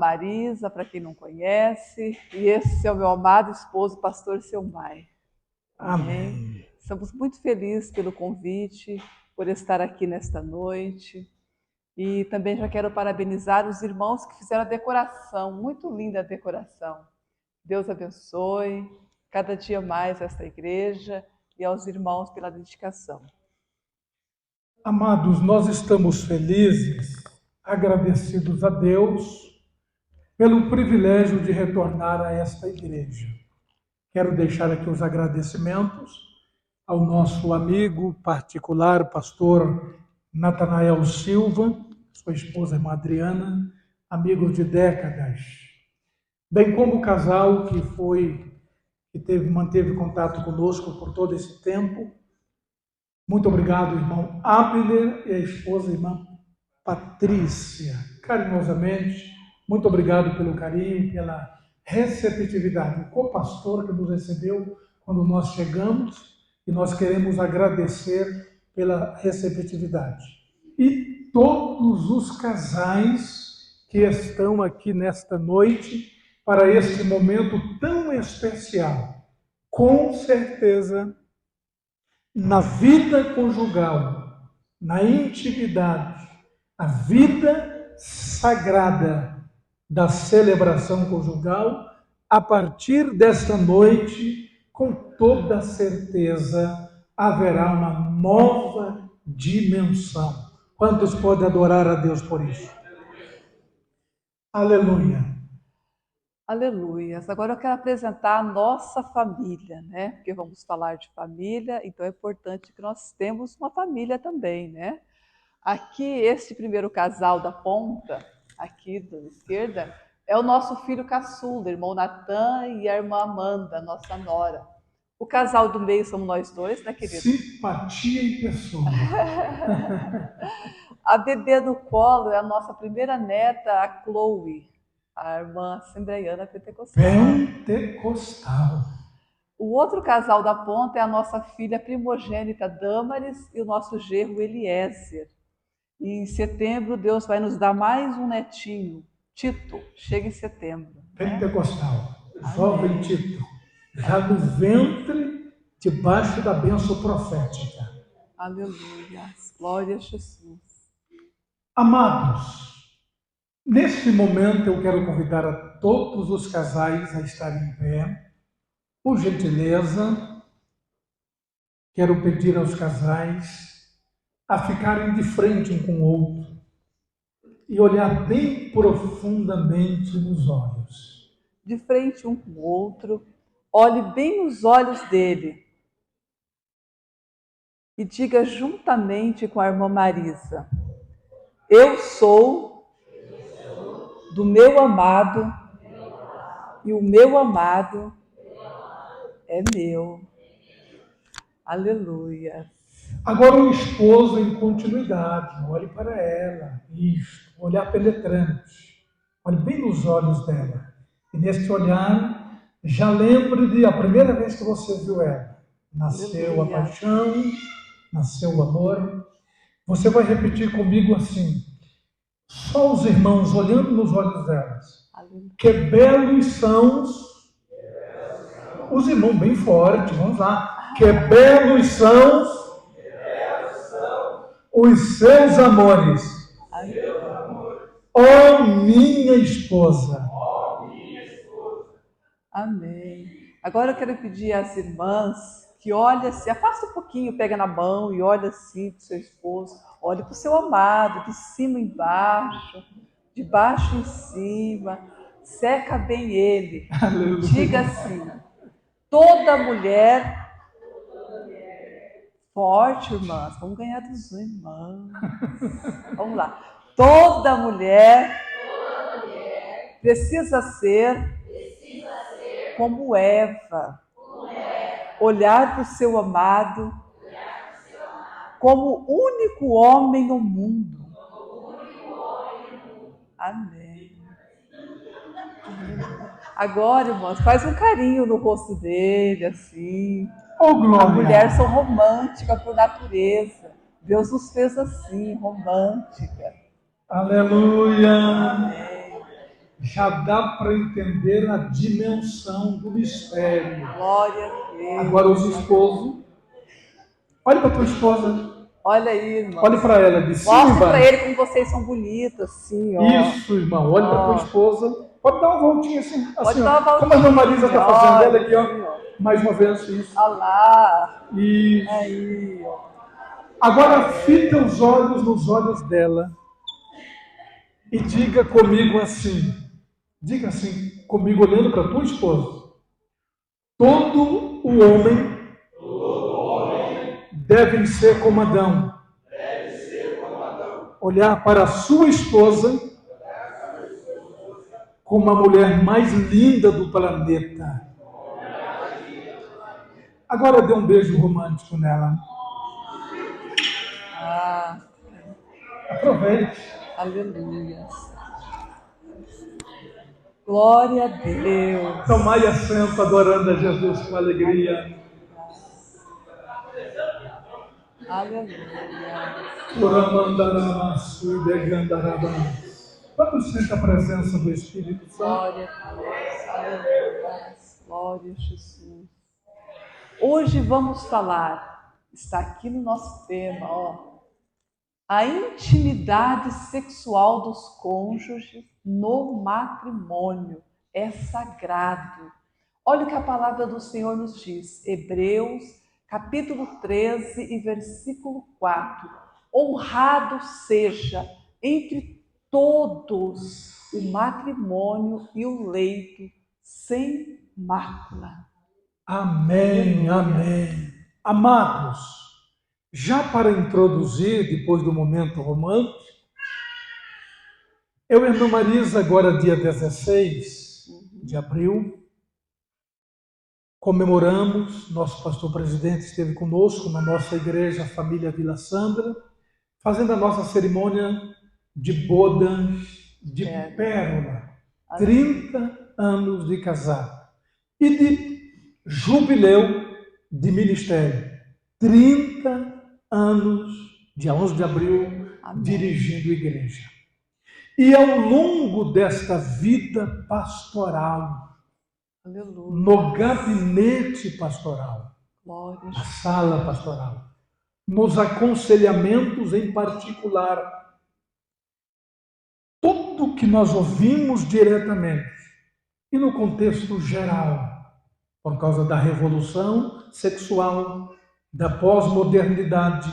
Marisa, para quem não conhece, e esse é o meu amado esposo, pastor Selmai. Amém. Estamos muito felizes pelo convite, por estar aqui nesta noite. E também já quero parabenizar os irmãos que fizeram a decoração, muito linda a decoração. Deus abençoe cada dia mais esta igreja e aos irmãos pela dedicação. Amados, nós estamos felizes, agradecidos a Deus pelo privilégio de retornar a esta igreja. Quero deixar aqui os agradecimentos ao nosso amigo particular, pastor Natanael Silva, sua esposa irmã Adriana, amigos de décadas, bem como o casal que manteve contato conosco por todo esse tempo. Muito obrigado, irmão Abner e a esposa, irmã Patrícia. Carinhosamente, muito obrigado pelo carinho, pela receptividade. O co-pastor que nos recebeu quando nós chegamos, e nós queremos agradecer pela receptividade. E todos os casais que estão aqui nesta noite, para este momento tão especial. Com certeza, na vida conjugal, na intimidade, a vida sagrada da celebração conjugal, a partir desta noite, com toda certeza, haverá uma nova dimensão. Quantos podem adorar a Deus por isso? Aleluia! Aleluias. Agora eu quero apresentar a nossa família, né? Porque vamos falar de família, então é importante que nós temos uma família também, né? Aqui, este primeiro casal da ponta, aqui da esquerda, é o nosso filho caçula, irmão Natan e a irmã Amanda, nossa nora. O casal do meio somos nós dois, né, querido? Simpatia em pessoa. A bebê no colo é a nossa primeira neta, a Chloe, a irmã assembleiana pentecostal. Pentecostal. O outro casal da ponta é a nossa filha primogênita Dâmaris e o nosso genro Eliezer. E em setembro Deus vai nos dar mais um netinho, Tito, chega em setembro. Pentecostal, jovem Tito, já no ventre, debaixo da bênção profética. Aleluia, glória a Jesus. Amados, neste momento eu quero convidar a todos os casais a estarem em pé. Por gentileza, quero pedir aos casais a ficarem de frente um com o outro e olhar bem profundamente nos olhos. De frente um com o outro, olhe bem nos olhos dele e diga juntamente com a irmã Marisa: eu sou do meu amado e o meu amado é meu. Aleluia. Agora o esposo em continuidade, olhe para ela, isto, olhar penetrante, olhe bem nos olhos dela. E neste olhar, já lembre de a primeira vez que você viu ela. Nasceu a paixão, nasceu o amor. Você vai repetir comigo assim, só os irmãos olhando nos olhos delas. Que belos são os irmãos bem fortes, vamos lá. Que belos são os seus amores. Ó minha esposa. Amém. Agora eu quero pedir às irmãs que olhem assim, afasta um pouquinho, pega na mão e olha assim para o seu esposo, olhe para o seu amado, de cima embaixo, de baixo em cima, seca bem ele. Aleluia. Diga assim, toda mulher forte, irmãs, vamos ganhar dos irmãos. Vamos lá. Toda mulher precisa ser como Eva, olhar para o seu amado como o único homem no mundo. Amém. Agora, irmãos, faz um carinho no rosto dele, assim. Oh, glória. A mulher são romântica por natureza. Deus nos fez assim, romântica. Aleluia. Amém. já dá para entender a dimensão do mistério. Glória a Deus. Agora os esposos, olhe para tua esposa, Olha aí, irmão. olhe para ela de cima e Mostre para embaixo. ele como vocês são bonitos, assim, ó. Isso, irmão, olhe para tua esposa. Pode dar uma voltinha assim, Pode assim, dar uma ó. Como a voltinha, irmã Marisa está fazendo, ela aqui, assim, ó. Mais uma vez, isso. Olha lá. Isso. Aí, ó. Agora fita os olhos nos olhos dela e diga comigo assim. Diga assim comigo, olhando para tua esposa. Todo o homem deve ser como Adão. Olhar para a sua esposa como a mulher mais linda do planeta. Agora dê um beijo romântico nela. Aproveite. Aleluia. Glória a Deus. Tomai assento adorando a Jesus com alegria. Aleluia. Vamos sentir a presença do Espírito Santo. Glória a Deus. Aleluia. Glória a Jesus. Hoje vamos falar, está aqui no nosso tema, ó, a intimidade sexual dos cônjuges no matrimônio é sagrado. Olha o que a palavra do Senhor nos diz, Hebreus, capítulo 13 e versículo 4. Honrado seja entre todos o matrimônio e o leito sem mácula. Amém, amém. Amados, já para introduzir, depois do momento romântico, eu e a irmã Marisa, agora dia 16 de abril, comemoramos, nosso pastor presidente esteve conosco na nossa igreja Família Vila Sandra, fazendo a nossa cerimônia de bodas de pérola, 30 anos de casado, e de jubileu de ministério, 30 anos, dia 11 de abril, dirigindo igreja. E ao longo desta vida pastoral, Aleluia. no gabinete pastoral, Glória. na sala pastoral, nos aconselhamentos em particular, tudo que nós ouvimos diretamente e no contexto geral, por causa da revolução sexual, da pós-modernidade,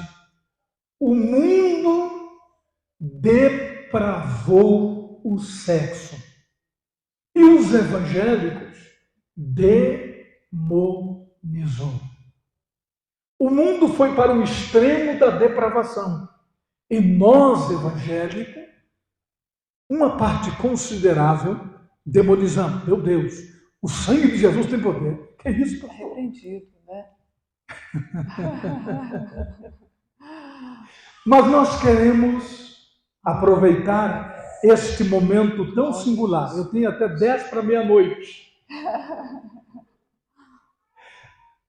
o mundo depravou o sexo e os evangélicos demonizou. O mundo foi para o extremo da depravação. E nós, evangélicos, uma parte considerável, demonizamos. Meu Deus, o sangue de Jesus tem poder. Que é isso, pastor? Repreendido, né? Mas nós queremos aproveitar este momento tão singular. Eu tenho até 10 para meia-noite.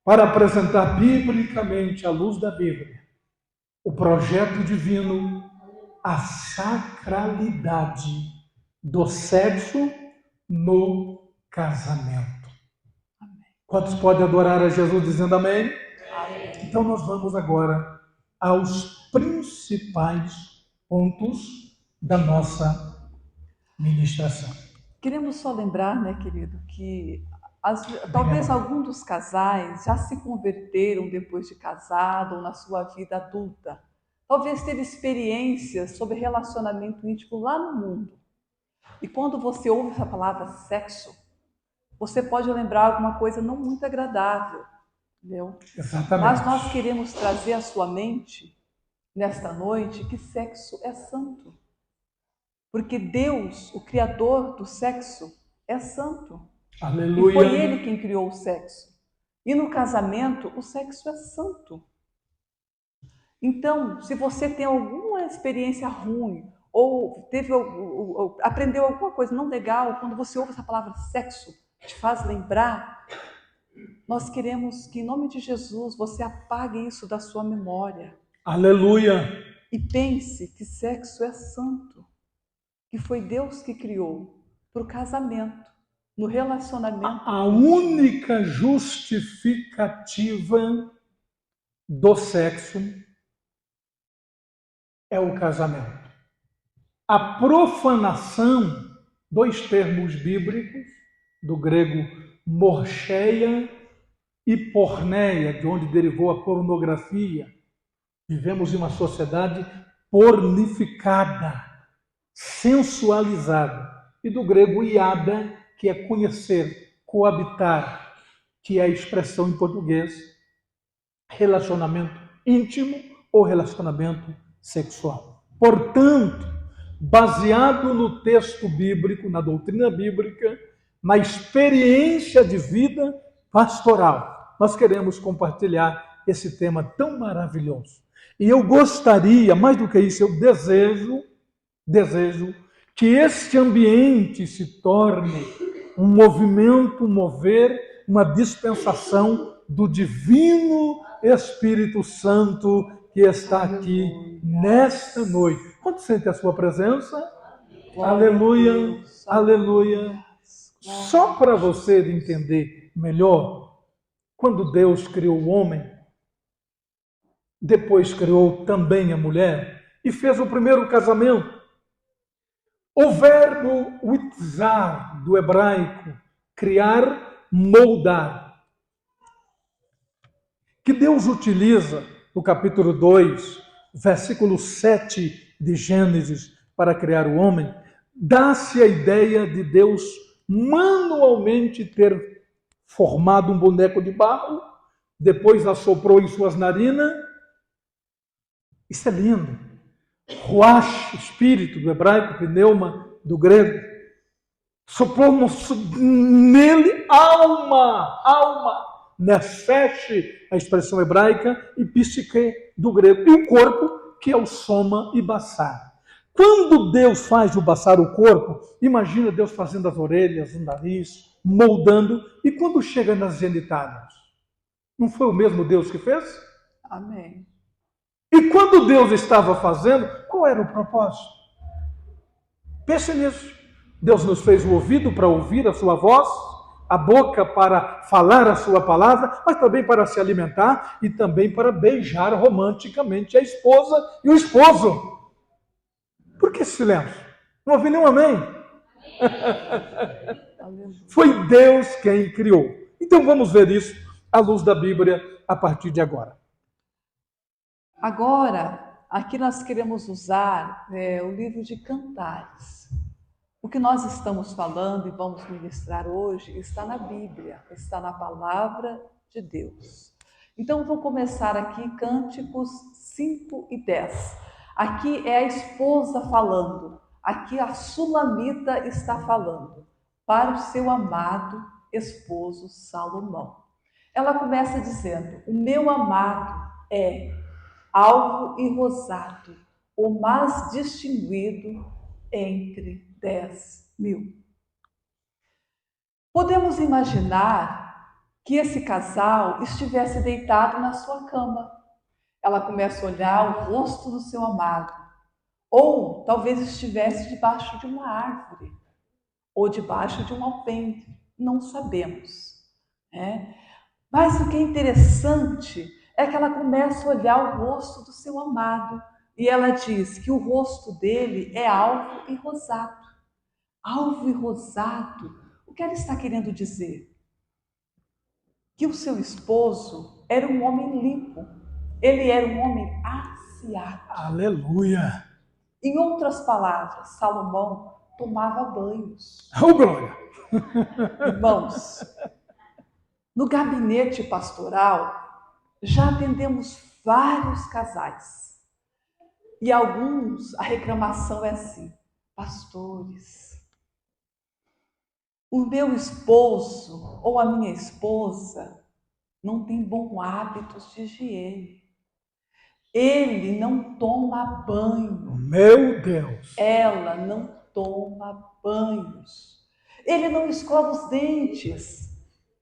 Para apresentar biblicamente, à luz da Bíblia, o projeto divino, a sacralidade do sexo no casamento. Amém. Quantos podem adorar a Jesus dizendo amém? Amém. Então nós vamos agora aos principais pontos da nossa ministração. Queremos só lembrar, né, querido, que talvez algum dos casais já se converteram depois de casado ou na sua vida adulta. Talvez teve experiências sobre relacionamento íntimo lá no mundo. E quando você ouve essa palavra sexo, você pode lembrar alguma coisa não muito agradável, entendeu? Exatamente. Mas nós queremos trazer à sua mente, nesta noite, que sexo é santo. Porque Deus, o Criador do sexo, é santo. Aleluia. E foi Ele quem criou o sexo. E no casamento, o sexo é santo. Então, se você tem alguma experiência ruim, ou aprendeu alguma coisa não legal, quando você ouve essa palavra sexo, te faz lembrar, nós queremos que, em nome de Jesus, você apague isso da sua memória. Aleluia. E pense que sexo é santo, que foi Deus que criou. para o casamento, no relacionamento. A única justificativa do sexo é o casamento. A profanação, dois termos bíblicos, do grego morcheia e porneia, de onde derivou a pornografia. Vivemos em uma sociedade pornificada, sensualizada. E do grego iada, que é conhecer, coabitar, que é a expressão em português, relacionamento íntimo ou relacionamento sexual. Portanto, baseado no texto bíblico, na doutrina bíblica, na experiência de vida pastoral, nós queremos compartilhar esse tema tão maravilhoso. E eu gostaria, mais do que isso, eu desejo que este ambiente se torne um movimento, um mover, uma dispensação do divino Espírito Santo que está aqui nesta noite. Quanto sente a sua presença? Aleluia, aleluia. Só para você entender melhor, quando Deus criou o homem, depois criou também a mulher e fez o primeiro casamento. O verbo witzar, do hebraico, criar, moldar, que Deus utiliza no capítulo 2, versículo 7 de Gênesis, para criar o homem, dá-se a ideia de Deus manualmente ter formado um boneco de barro, depois assoprou em suas narinas. Isso é lindo. Ruach, espírito do hebraico, pneuma do grego, soprou nele alma, nefesh, a expressão hebraica, e psique do grego, e o corpo, que é o soma e baçar. Quando Deus faz o baçar, o corpo, imagina Deus fazendo as orelhas, o nariz, moldando, e quando chega nas genitálias, não foi o mesmo Deus que fez? Amém. E quando Deus estava fazendo, qual era o propósito? Pense nisso. Deus nos fez o ouvido para ouvir a sua voz, a boca para falar a sua palavra, mas também para se alimentar e também para beijar romanticamente a esposa e o esposo. Por que silêncio? Não ouvi nenhum amém. Foi Deus quem criou. Então vamos ver isso à luz da Bíblia a partir de agora. Agora, aqui nós queremos usar o livro de Cantares. O que nós estamos falando e vamos ministrar hoje está na Bíblia, está na palavra de Deus. Então, vou começar aqui Cânticos 5 e 10. Aqui é a esposa falando, aqui a Sulamita está falando para o seu amado esposo Salomão. Ela começa dizendo: o meu amado é alvo e rosado, o mais distinguido entre 10.000. Podemos imaginar que esse casal estivesse deitado na sua cama. Ela começa a olhar o rosto do seu amado, ou talvez estivesse debaixo de uma árvore, ou debaixo de um alpendre, não sabemos, né? Mas o que é interessante é que ela começa a olhar o rosto do seu amado e ela diz que o rosto dele é alvo e rosado. Alvo e rosado, o que ela está querendo dizer? Que o seu esposo era um homem limpo, ele era um homem aciado. Aleluia! Em outras palavras, Salomão tomava banhos. Oh, glória! Irmãos, no gabinete pastoral, já atendemos vários casais. E alguns, a reclamação é assim: pastores, o meu esposo ou a minha esposa não tem bons hábitos de higiene. Ele não toma banho. Meu Deus! Ela não toma banhos. Ele não escova os dentes.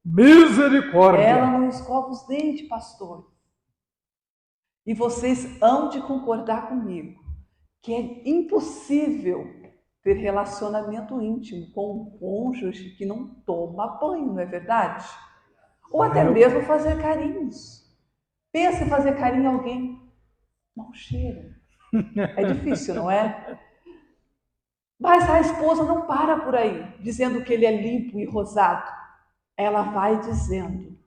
Misericórdia! Ela não escova os dentes, pastor. E vocês hão de concordar comigo que é impossível ter relacionamento íntimo com um cônjuge que não toma banho, não é verdade? Ou até mesmo fazer carinhos. Pensa em fazer carinho a alguém, mau cheiro. É difícil, não é? Mas a esposa não para por aí, dizendo que ele é limpo e rosado. Ela vai dizendo,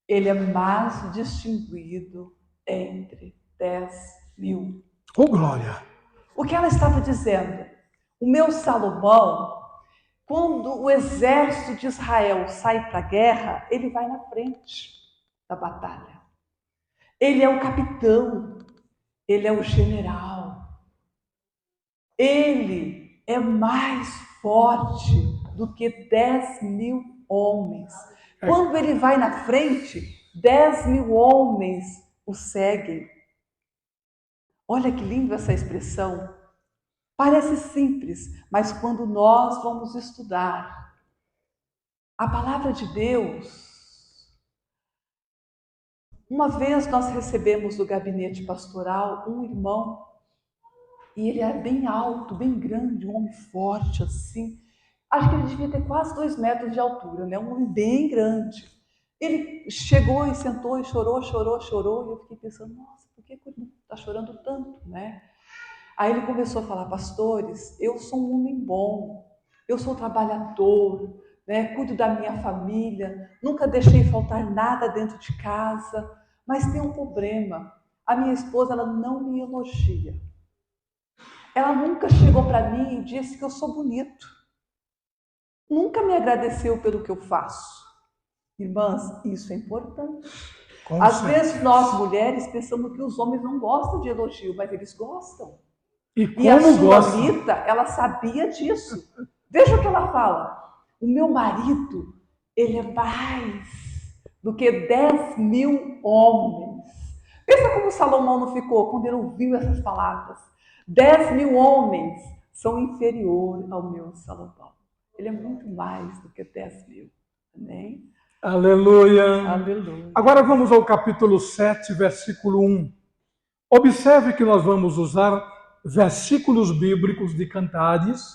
ele é mais distinguido entre 10.000. Oh, glória! O que ela estava dizendo? O meu Salomão, quando o exército de Israel sai para a guerra, ele vai na frente da batalha. Ele é o capitão, ele é o general. Ele é mais forte do que 10.000 homens. Quando ele vai na frente, 10.000 homens o seguem. Olha que linda essa expressão. Parece simples, mas quando nós vamos estudar a palavra de Deus, uma vez nós recebemos do gabinete pastoral um irmão, e ele era bem alto, bem grande, um homem forte assim. Acho que ele devia ter quase 2 metros de altura, né? Um homem bem grande. Ele chegou e sentou e chorou, e eu fiquei pensando, nossa, por que ele está chorando tanto, né? Aí ele começou a falar, pastores, eu sou um homem bom, eu sou trabalhador, né? Cuido da minha família, nunca deixei faltar nada dentro de casa, mas tem um problema, a minha esposa ela não me elogia. Ela nunca chegou para mim e disse que eu sou bonito, nunca me agradeceu pelo que eu faço. Irmãs, isso é importante. Às vezes nós mulheres pensamos que os homens não gostam de elogio, mas eles gostam. E a Sulamita, ela sabia disso. Veja o que ela fala. O meu marido, ele é mais do que 10.000 homens. Pensa como Salomão não ficou quando ele ouviu essas palavras. 10.000 homens são inferiores ao meu Salomão. Ele é muito mais do que 10.000. Amém? Aleluia. Aleluia. Agora vamos ao capítulo 7, versículo 1. Observe que nós vamos usar versículos bíblicos de Cantares,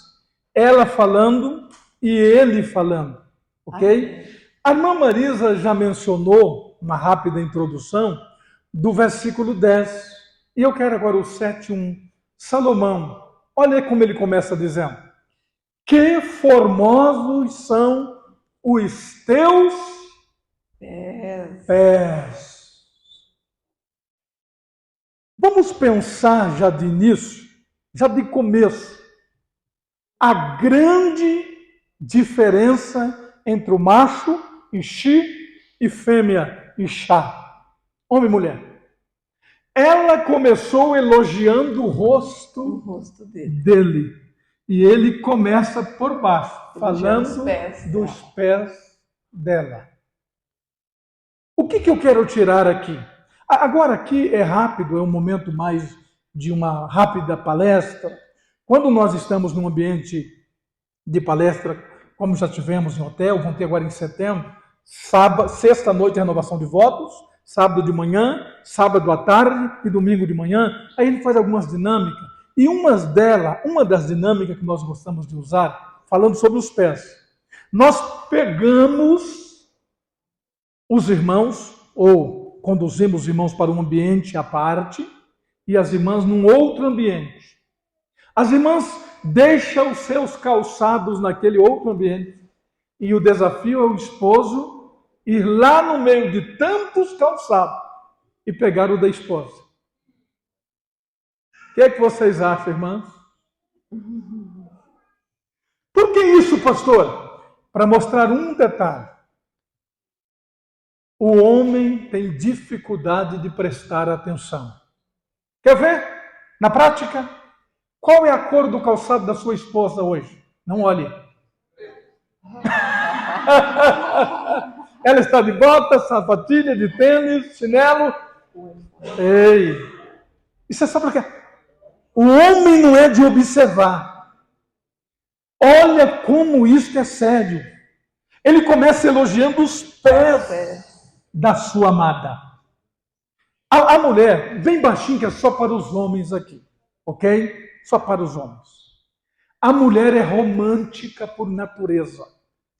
ela falando e ele falando, ok? A irmã Marisa já mencionou uma rápida introdução do versículo 10, e eu quero agora o 7:1. Salomão, olha como ele começa dizendo, que formosos são os teus pés. Vamos pensar já de início, já de começo, a grande diferença entre o macho, Ixi, e fêmea, Ixá, homem e mulher. Ela começou elogiando o rosto dele. E ele começa por baixo, falando dos pés dela. O que eu quero tirar aqui? Agora aqui é rápido, é um momento mais de uma rápida palestra. Quando nós estamos num ambiente de palestra, como já tivemos em hotel, vão ter agora em setembro, sexta-noite renovação de votos, sábado de manhã, sábado à tarde e domingo de manhã. Aí ele faz algumas dinâmicas. E uma das dinâmicas que nós gostamos de usar, falando sobre os pés. Nós pegamos os irmãos, ou conduzimos os irmãos para um ambiente à parte, e as irmãs num outro ambiente. As irmãs deixam os seus calçados naquele outro ambiente, e o desafio é o esposo ir lá no meio de tantos calçados e pegar o da esposa. O que é que vocês acham, irmãs? Por que isso, pastor? Para mostrar um detalhe. O homem tem dificuldade de prestar atenção. Quer ver? Na prática, qual é a cor do calçado da sua esposa hoje? Não olhe. Ela está de bota, sapatilha, de tênis, chinelo. Ei! Isso é só para quê? O homem não é de observar. Olha como isso é sério. Ele começa elogiando os pés da sua amada. A mulher, bem baixinho, que é só para os homens aqui, ok? Só para os homens. A mulher é romântica por natureza.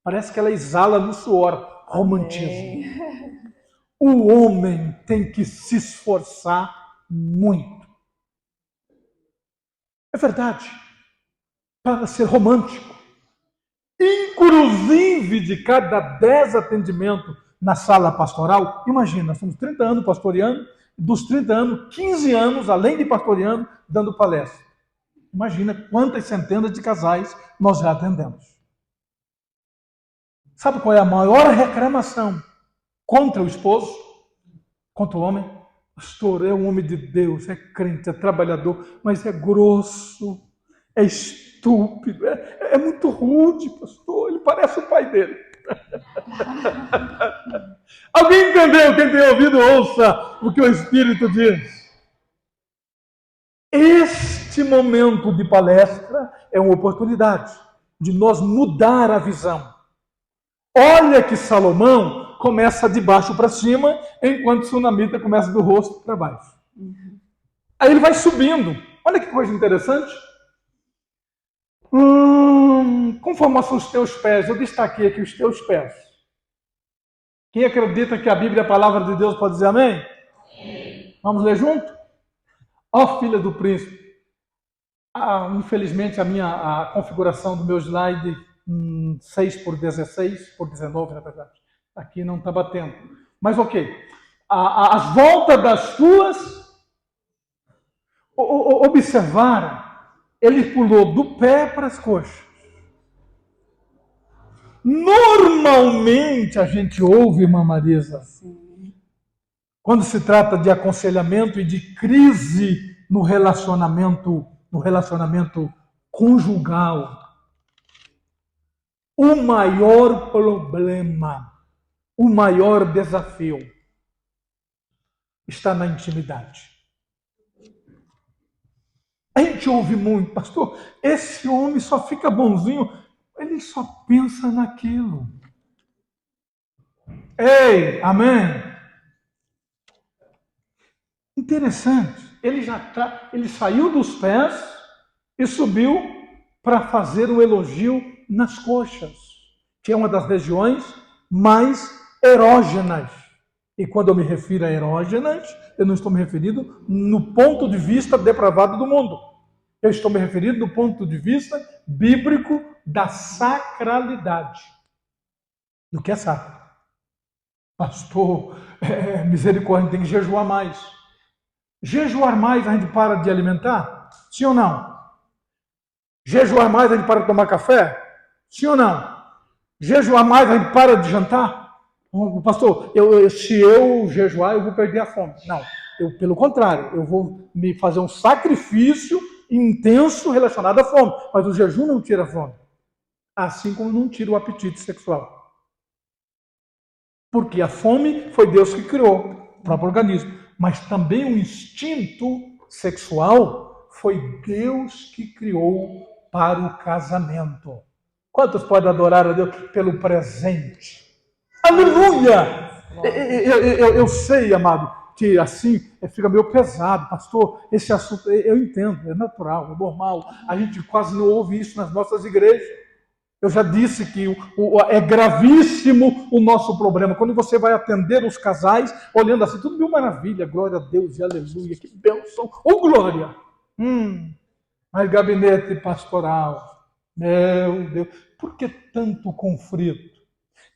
Parece que ela exala no suor romantismo. Amém. O homem tem que se esforçar muito. É verdade. Para ser romântico. Inclusive, de cada 10 atendimentos na sala pastoral, imagina, nós somos 30 anos pastoreando, dos 30 anos, 15 anos, além de pastoreando, dando palestra. Imagina quantas centenas de casais nós já atendemos. Sabe qual é a maior reclamação contra o esposo? Contra o homem? Pastor, é um homem de Deus, é crente, é trabalhador, mas é grosso, é estúpido, é muito rude, pastor. Ele parece o pai dele. Alguém entendeu? Quem tem ouvido, ouça o que o Espírito diz. Este momento de palestra é uma oportunidade de nós mudar a visão. Olha que Salomão começa de baixo para cima, enquanto o Sunamita começa do rosto para baixo. Aí ele vai subindo. Olha que coisa interessante. Conforme são os teus pés, eu destaquei aqui os teus pés. Quem acredita que a Bíblia é a palavra de Deus pode dizer amém? Sim. Vamos ler junto? Ó filha do príncipe. Infelizmente a configuração do meu slide 6 por 16, por 19 na verdade. Aqui não está batendo. Mas ok. As voltas das tuas observaram. Ele pulou do pé para as coxas. Normalmente a gente ouve, irmã Marisa, quando se trata de aconselhamento e de crise no relacionamento conjugal, o maior problema, o maior desafio está na intimidade. A gente ouve muito, pastor, esse homem só fica bonzinho, ele só pensa naquilo. Ei, amém? Interessante, ele saiu dos pés e subiu para fazer um elogio nas coxas, que é uma das regiões mais erógenas. E quando eu me refiro a erógenas, eu não estou me referindo no ponto de vista depravado do mundo. Eu estou me referindo do ponto de vista bíblico da sacralidade. Do que é sacro. Pastor, misericórdia, tem que jejuar mais. Jejuar mais, a gente para de alimentar? Sim ou não? Jejuar mais, a gente para de tomar café? Sim ou não? Jejuar mais, a gente para de jantar? Pastor, se eu jejuar, eu vou perder a fome. Não, pelo contrário, eu vou me fazer um sacrifício intenso relacionado à fome. Mas o jejum não tira a fome. Assim como não tira o apetite sexual. Porque a fome foi Deus que criou, o próprio organismo. Mas também o instinto sexual foi Deus que criou para o casamento. Quantos podem adorar a Deus pelo presente? Aleluia! Eu sei, amado, que assim fica meio pesado, pastor. Esse assunto, eu entendo, é natural, é normal. A gente quase não ouve isso nas nossas igrejas. Eu já disse que é gravíssimo o nosso problema. Quando você vai atender os casais, olhando assim, tudo mil maravilha, glória a Deus e aleluia, que bênção, ou glória. Mas gabinete pastoral, meu Deus, por que tanto conflito?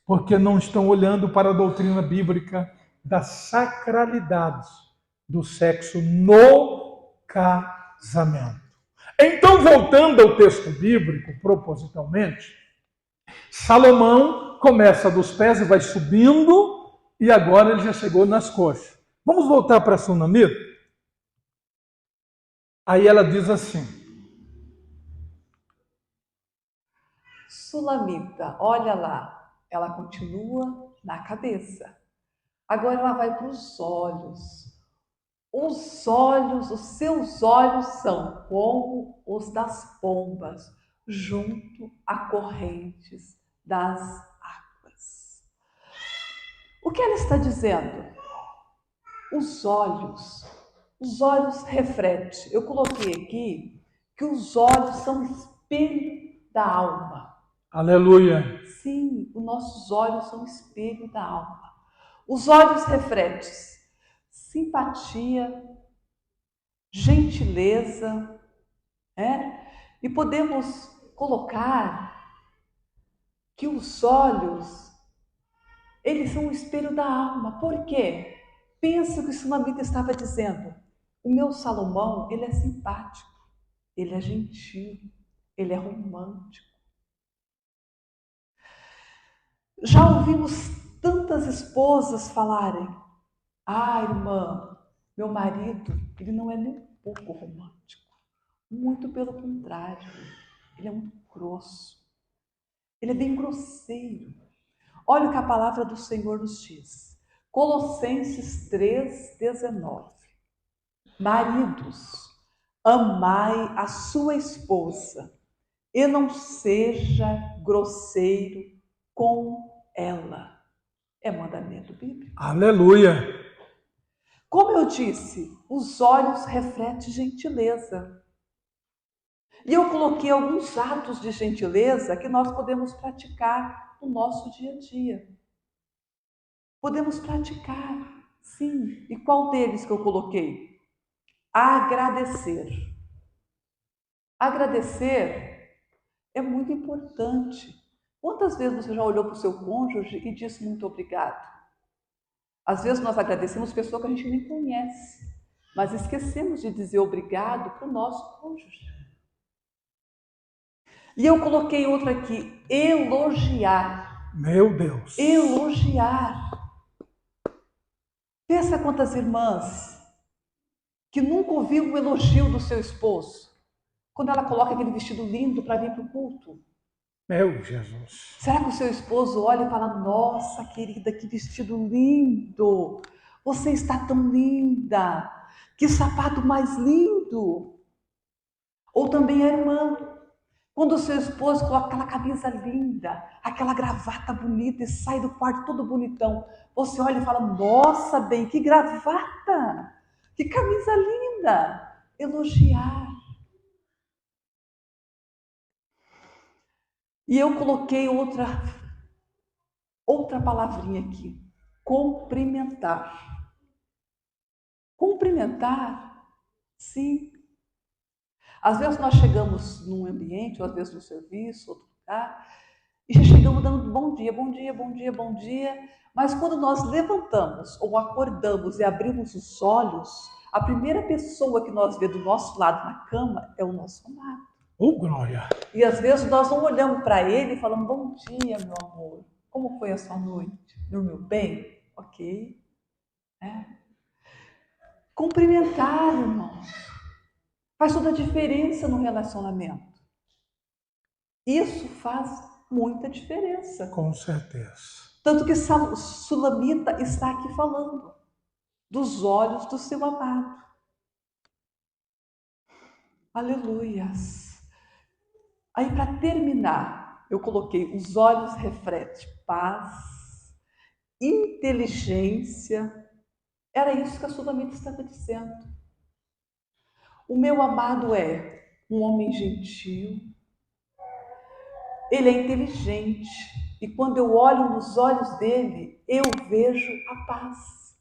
Porque não estão olhando para a doutrina bíblica da sacralidade do sexo no casamento. Então, voltando ao texto bíblico, propositalmente, Salomão começa dos pés e vai subindo, e agora ele já chegou nas coxas. Vamos voltar para a Sunamita? Aí ela diz assim: Sulamita, olha lá, ela continua na cabeça. Agora ela vai para os olhos. Os seus olhos são como os das pombas, junto a correntes das águas. O que ela está dizendo? Os olhos refletem. Eu coloquei aqui que os olhos são espelho da alma. Aleluia. Sim, os nossos olhos são o espelho da alma. Os olhos refletem simpatia, gentileza, e podemos colocar que os olhos, eles são o espelho da alma. Por quê? Pensa o que o Sunamita estava dizendo. O meu Salomão, ele é simpático, ele é gentil, ele é romântico. Já ouvimos tantas esposas falarem: ah, irmã, meu marido, ele não é nem um pouco romântico. Muito pelo contrário, ele é muito grosso. Ele é bem grosseiro. Olha o que a palavra do Senhor nos diz. Colossenses 3:19. Maridos, amai a sua esposa e não seja grosseiro com ela. É mandamento bíblico. Aleluia. Como eu disse, os olhos refletem gentileza. E eu coloquei alguns atos de gentileza que nós podemos praticar no nosso dia a dia. Podemos praticar, sim. E qual deles que eu coloquei? Agradecer. Agradecer é muito importante. Quantas vezes você já olhou para o seu cônjuge e disse muito obrigado? Às vezes nós agradecemos pessoas que a gente nem conhece, mas esquecemos de dizer obrigado para o nosso cônjuge. E eu coloquei outra aqui, elogiar. Meu Deus. Elogiar. Pensa quantas irmãs que nunca ouviu um elogio do seu esposo, quando ela coloca aquele vestido lindo para vir para o culto. Meu Jesus. Será que o seu esposo olha e fala: nossa, querida, que vestido lindo! Você está tão linda! Que sapato mais lindo! Ou também a irmã, quando o seu esposo coloca aquela camisa linda, aquela gravata bonita e sai do quarto todo bonitão, você olha e fala: nossa, bem, que gravata! Que camisa linda! Elogiar. E eu coloquei outra palavrinha aqui: cumprimentar. Cumprimentar, sim. Às vezes nós chegamos num ambiente, ou às vezes no serviço, outro lugar, e já chegamos dando bom dia, bom dia, bom dia, bom dia. Mas quando nós levantamos ou acordamos e abrimos os olhos, a primeira pessoa que nós vê do nosso lado na cama é o nosso amado. Oh, glória. E às vezes nós não olhamos para ele e falamos: bom dia, meu amor. Como foi a sua noite? Dormiu bem? Ok. Cumprimentar, irmãos, faz toda a diferença no relacionamento. Isso faz muita diferença. Com certeza. Tanto que Sulamita está aqui falando dos olhos do seu amado. Aleluias. Aí, para terminar, eu coloquei: os olhos refletem paz, inteligência. Era isso que a Sulamita estava dizendo. O meu amado é um homem gentil, ele é inteligente, e quando eu olho nos olhos dele, eu vejo a paz.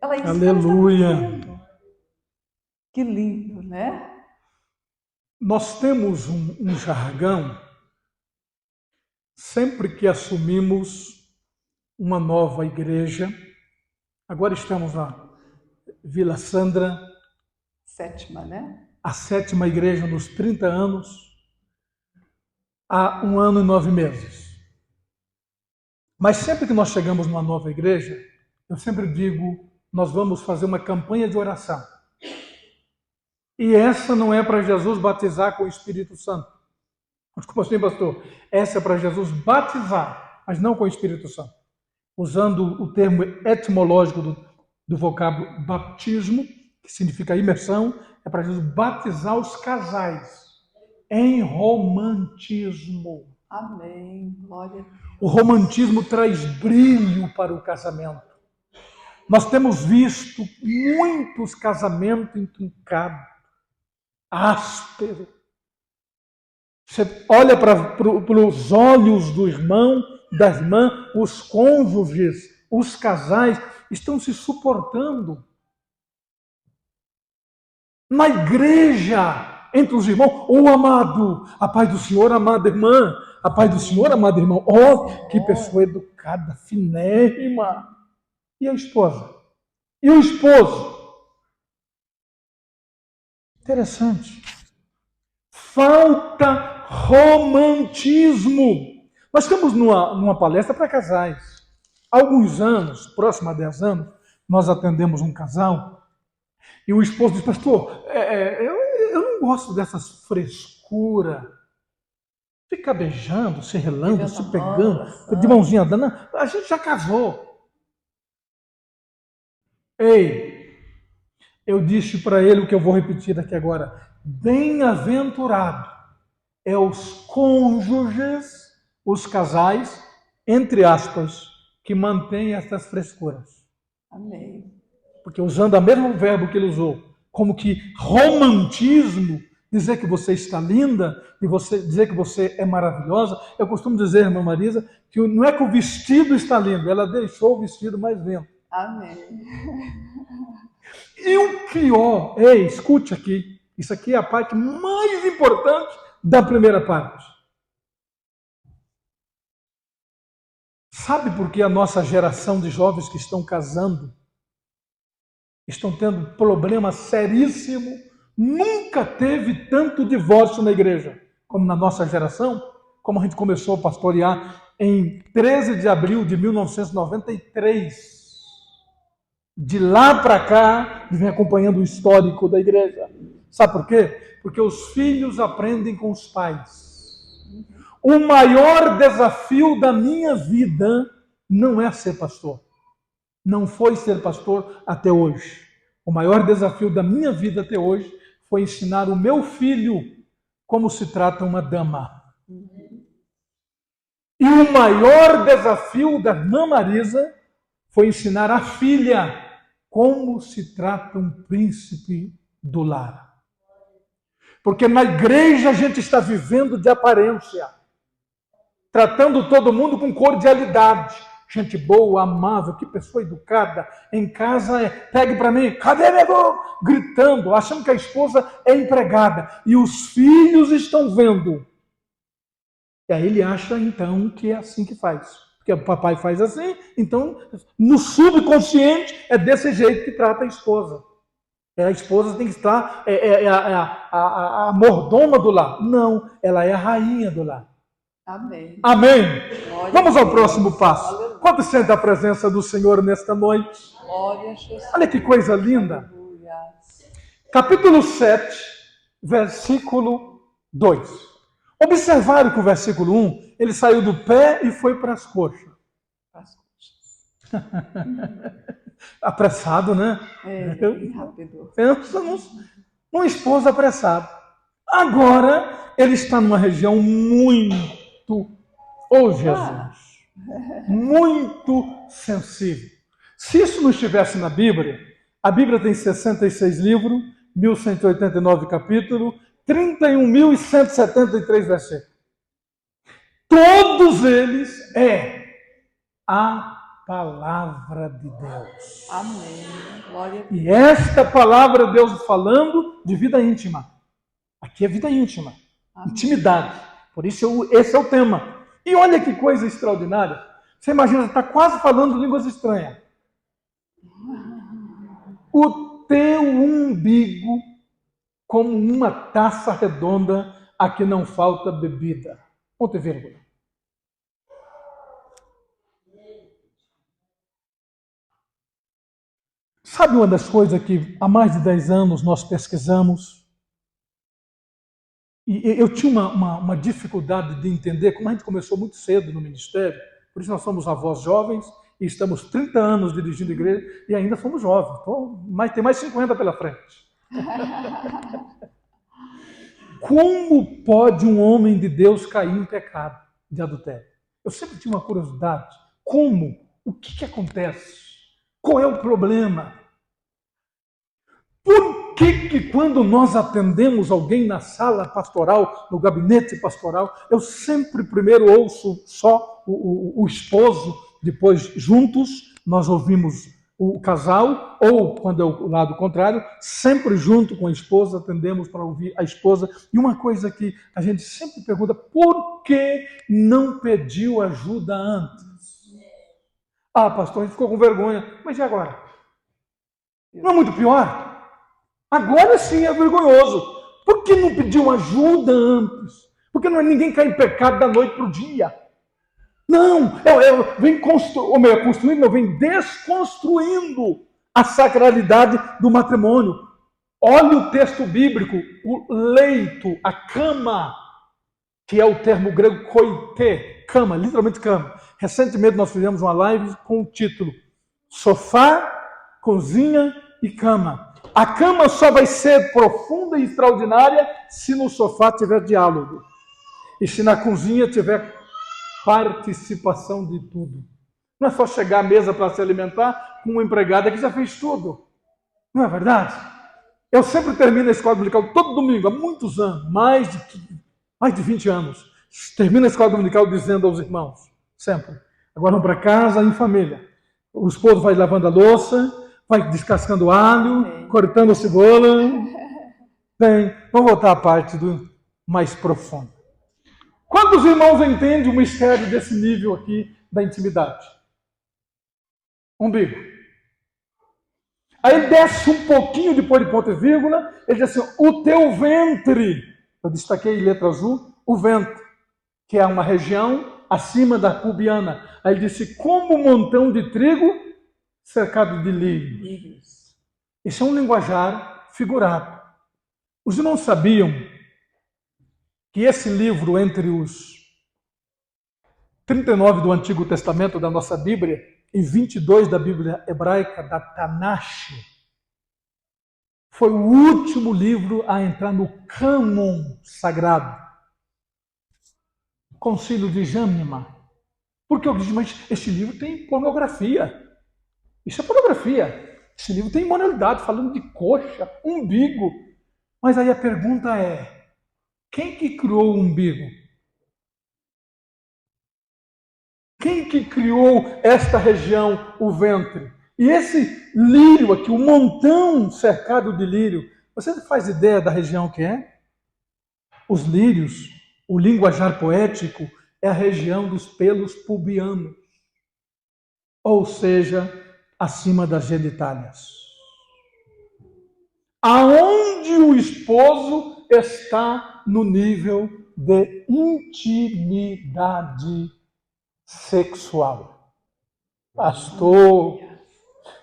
Ela isso que ela estava dizendo. Que lindo, né? Nós temos um jargão sempre que assumimos uma nova igreja. Agora estamos na Vila Sandra, Sétima, né? a 7ª igreja nos 30 anos, há 1 ano e 9 meses. Mas sempre que nós chegamos numa nova igreja, eu sempre digo: nós vamos fazer uma campanha de oração. E essa não é para Jesus batizar com o Espírito Santo. Como assim, pastor? Essa é para Jesus batizar, mas não com o Espírito Santo. Usando o termo etimológico do vocábulo batismo, que significa imersão, é para Jesus batizar os casais em romantismo. Amém. Glória a Deus. O romantismo traz brilho para o casamento. Nós temos visto muitos casamentos intrincados, ásperos. Você olha para os olhos do irmão, da irmã, os cônjuges, os casais estão se suportando. Na igreja, entre os irmãos, ô amado, a paz do Senhor, amada irmã, a paz do Senhor, amado irmão. Oh, que pessoa educada, finérrima. E a esposa? E o esposo? Interessante. Falta romantismo. Nós estamos numa palestra para casais. Há alguns anos, próximo a 10 anos, nós atendemos um casal e o esposo disse, pastor, eu não gosto dessas frescuras. Ficar beijando, se relando, se pegando, de mãozinha dando. A gente já casou. Ei, eu disse para ele o que eu vou repetir daqui agora. Bem-aventurado é os cônjuges, os casais, entre aspas, que mantêm essas frescuras. Amém. Porque usando o mesmo verbo que ele usou, como que romantismo, dizer que você está linda, e você dizer que você é maravilhosa. Eu costumo dizer, irmã Marisa, que não é que o vestido está lindo, ela deixou o vestido mais lindo. Amém. E o pior, ei, escute aqui, isso aqui é a parte mais importante da primeira parte. Sabe por que a nossa geração de jovens que estão casando estão tendo problema seríssimo? Nunca teve tanto divórcio na igreja como na nossa geração, como a gente começou a pastorear em 13 de abril de 1993. De lá para cá, vem acompanhando o histórico da igreja. Sabe por quê? Porque os filhos aprendem com os pais. O maior desafio da minha vida não é ser pastor. Não foi ser pastor até hoje. O maior desafio da minha vida até hoje foi ensinar o meu filho como se trata uma dama. E o maior desafio da irmã Marisa foi ensinar a filha como se trata um príncipe do lar. Porque na igreja a gente está vivendo de aparência, tratando todo mundo com cordialidade. Gente boa, amável, que pessoa educada. Em casa pegue para mim, cadê meu? Gritando, achando que a esposa é empregada. E os filhos estão vendo. E aí ele acha então que é assim que faz. Porque o papai faz assim, então no subconsciente é desse jeito que trata a esposa. A esposa tem que estar a mordoma do lar. Não, ela é a rainha do lar. Amém. Amém. Glória Vamos a ao Deus. próximo passo. Aleluia. Quanto sente a presença do Senhor nesta noite? Glória a Jesus. Olha que coisa linda. Aleluia. Capítulo 7, versículo 2. Observaram que o versículo 1, ele saiu do pé e foi para as coxas. As coxas. Apressado, né? Bem rápido. Pensa num esposo apressado. Agora, ele está numa região muito, oh Jesus, muito sensível. Se isso não estivesse na Bíblia, a Bíblia tem 66 livros, 1189 capítulos, 31.173 versículos. Todos eles é a palavra de Deus. Amém. Glória a Deus. E esta palavra de Deus falando de vida íntima. Aqui é vida íntima, Amém. Intimidade. Por isso esse é o tema. E olha que coisa extraordinária. Você imagina, você está quase falando línguas estranhas. O teu umbigo como uma taça redonda a que não falta bebida. Ponto e vírgula. Sabe uma das coisas que há mais de 10 anos nós pesquisamos? E eu tinha uma dificuldade de entender, como a gente começou muito cedo no ministério, por isso nós somos avós jovens e estamos 30 anos dirigindo a igreja e ainda somos jovens. Então, tem mais 50 pela frente. Como pode um homem de Deus cair em pecado de adultério? Eu sempre tinha uma curiosidade. Como? O que acontece? Qual é o problema? Por Por que quando nós atendemos alguém na sala pastoral, no gabinete pastoral, eu sempre primeiro ouço só o esposo, depois juntos nós ouvimos o casal, ou quando é o lado contrário, sempre junto com a esposa, atendemos para ouvir a esposa. E uma coisa que a gente sempre pergunta, por que não pediu ajuda antes? Ah, pastor, a gente ficou com vergonha. Mas e agora? Não é muito pior? Agora sim é vergonhoso. Por que não pediu ajuda antes? Porque ninguém cai em pecado da noite para o dia. Não, vem construindo, eu venho desconstruindo a sacralidade do matrimônio. Olha o texto bíblico, o leito, a cama, que é o termo grego koite, cama, literalmente cama. Recentemente nós fizemos uma live com o título Sofá, Cozinha e Cama. A cama só vai ser profunda e extraordinária se no sofá tiver diálogo. E se na cozinha tiver participação de tudo. Não é só chegar à mesa para se alimentar com uma empregada que já fez tudo. Não é verdade? Eu sempre termino a escola dominical todo domingo, há muitos anos, mais de 20 anos. Termino a escola dominical dizendo aos irmãos, sempre, agora vamos para casa em família. O esposo vai lavando a louça, vai descascando alho, cortando a cebola. Bem, vamos voltar à parte do mais profundo. Quantos irmãos entendem o mistério desse nível aqui da intimidade? Umbigo. Aí ele desce um pouquinho depois de ponto e vírgula, ele diz assim, o teu ventre, eu destaquei em letra azul, o ventre, que é uma região acima da pubiana. Aí ele disse, como um montão de trigo cercado de lírios. Esse é um linguajar figurado. Os irmãos sabiam que esse livro, entre os 39 do Antigo Testamento da nossa Bíblia e 22 da Bíblia hebraica, da Tanakh, foi o último livro a entrar no cânon sagrado. Concílio de Jâmnima. Porque eu disse, mas esse livro tem pornografia. Isso é pornografia. Esse livro tem imoralidade, falando de coxa, umbigo. Mas aí a pergunta é, quem que criou o umbigo? Quem que criou esta região, o ventre? E esse lírio aqui, o montão cercado de lírio, você faz ideia da região que é? Os lírios, o linguajar poético, é a região dos pelos pubianos. Ou seja, acima das genitálias. Aonde o esposo está no nível de intimidade sexual. Pastor,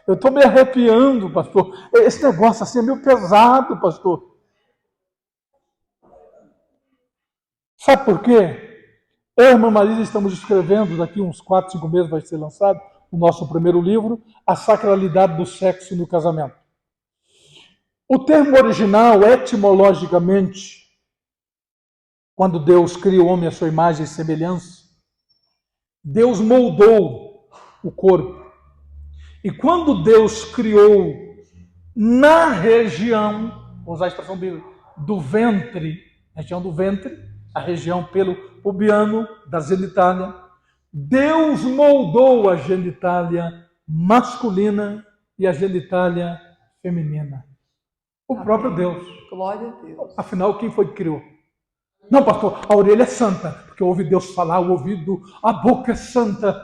eu estou me arrepiando, pastor. Esse negócio assim é meio pesado, pastor. Sabe por quê? Eu e a irmã Marisa estamos escrevendo, daqui uns 4, 5 meses vai ser lançado, o nosso primeiro livro, A Sacralidade do Sexo no Casamento. O termo original, etimologicamente, quando Deus cria o homem à sua imagem e semelhança, Deus moldou o corpo. E quando Deus criou na região, vou usar a expressão bíblica, do ventre, região do ventre, a região pelo pubiano da genitália, Deus moldou a genitália masculina e a genitália feminina. O próprio Deus. Glória a Deus. Afinal, quem foi que criou? Não, pastor, a orelha é santa, porque ouve Deus falar, o ouvido, a boca é santa.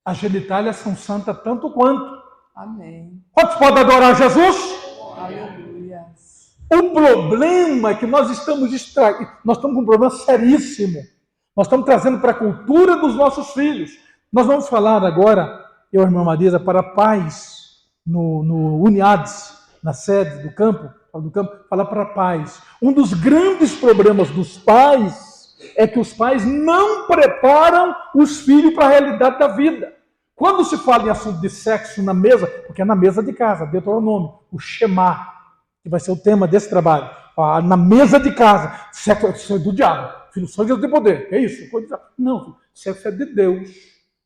As genitálias são santas tanto quanto. Amém. Quantos podem adorar Jesus? Aleluia. O problema é que nós estamos nós estamos com um problema seríssimo. Nós estamos trazendo para a cultura dos nossos filhos. Nós vamos falar agora, eu e a irmã Marisa, para pais no Uniades, na sede do campo, falar para pais. Um dos grandes problemas dos pais é que os pais não preparam os filhos para a realidade da vida. Quando se fala em assunto de sexo na mesa, porque é na mesa de casa, Deuteronômio, o Shema, que vai ser o tema desse trabalho. Na mesa de casa, sexo é do diabo, filho só Deus tem poder, é isso? Não, sexo é de Deus,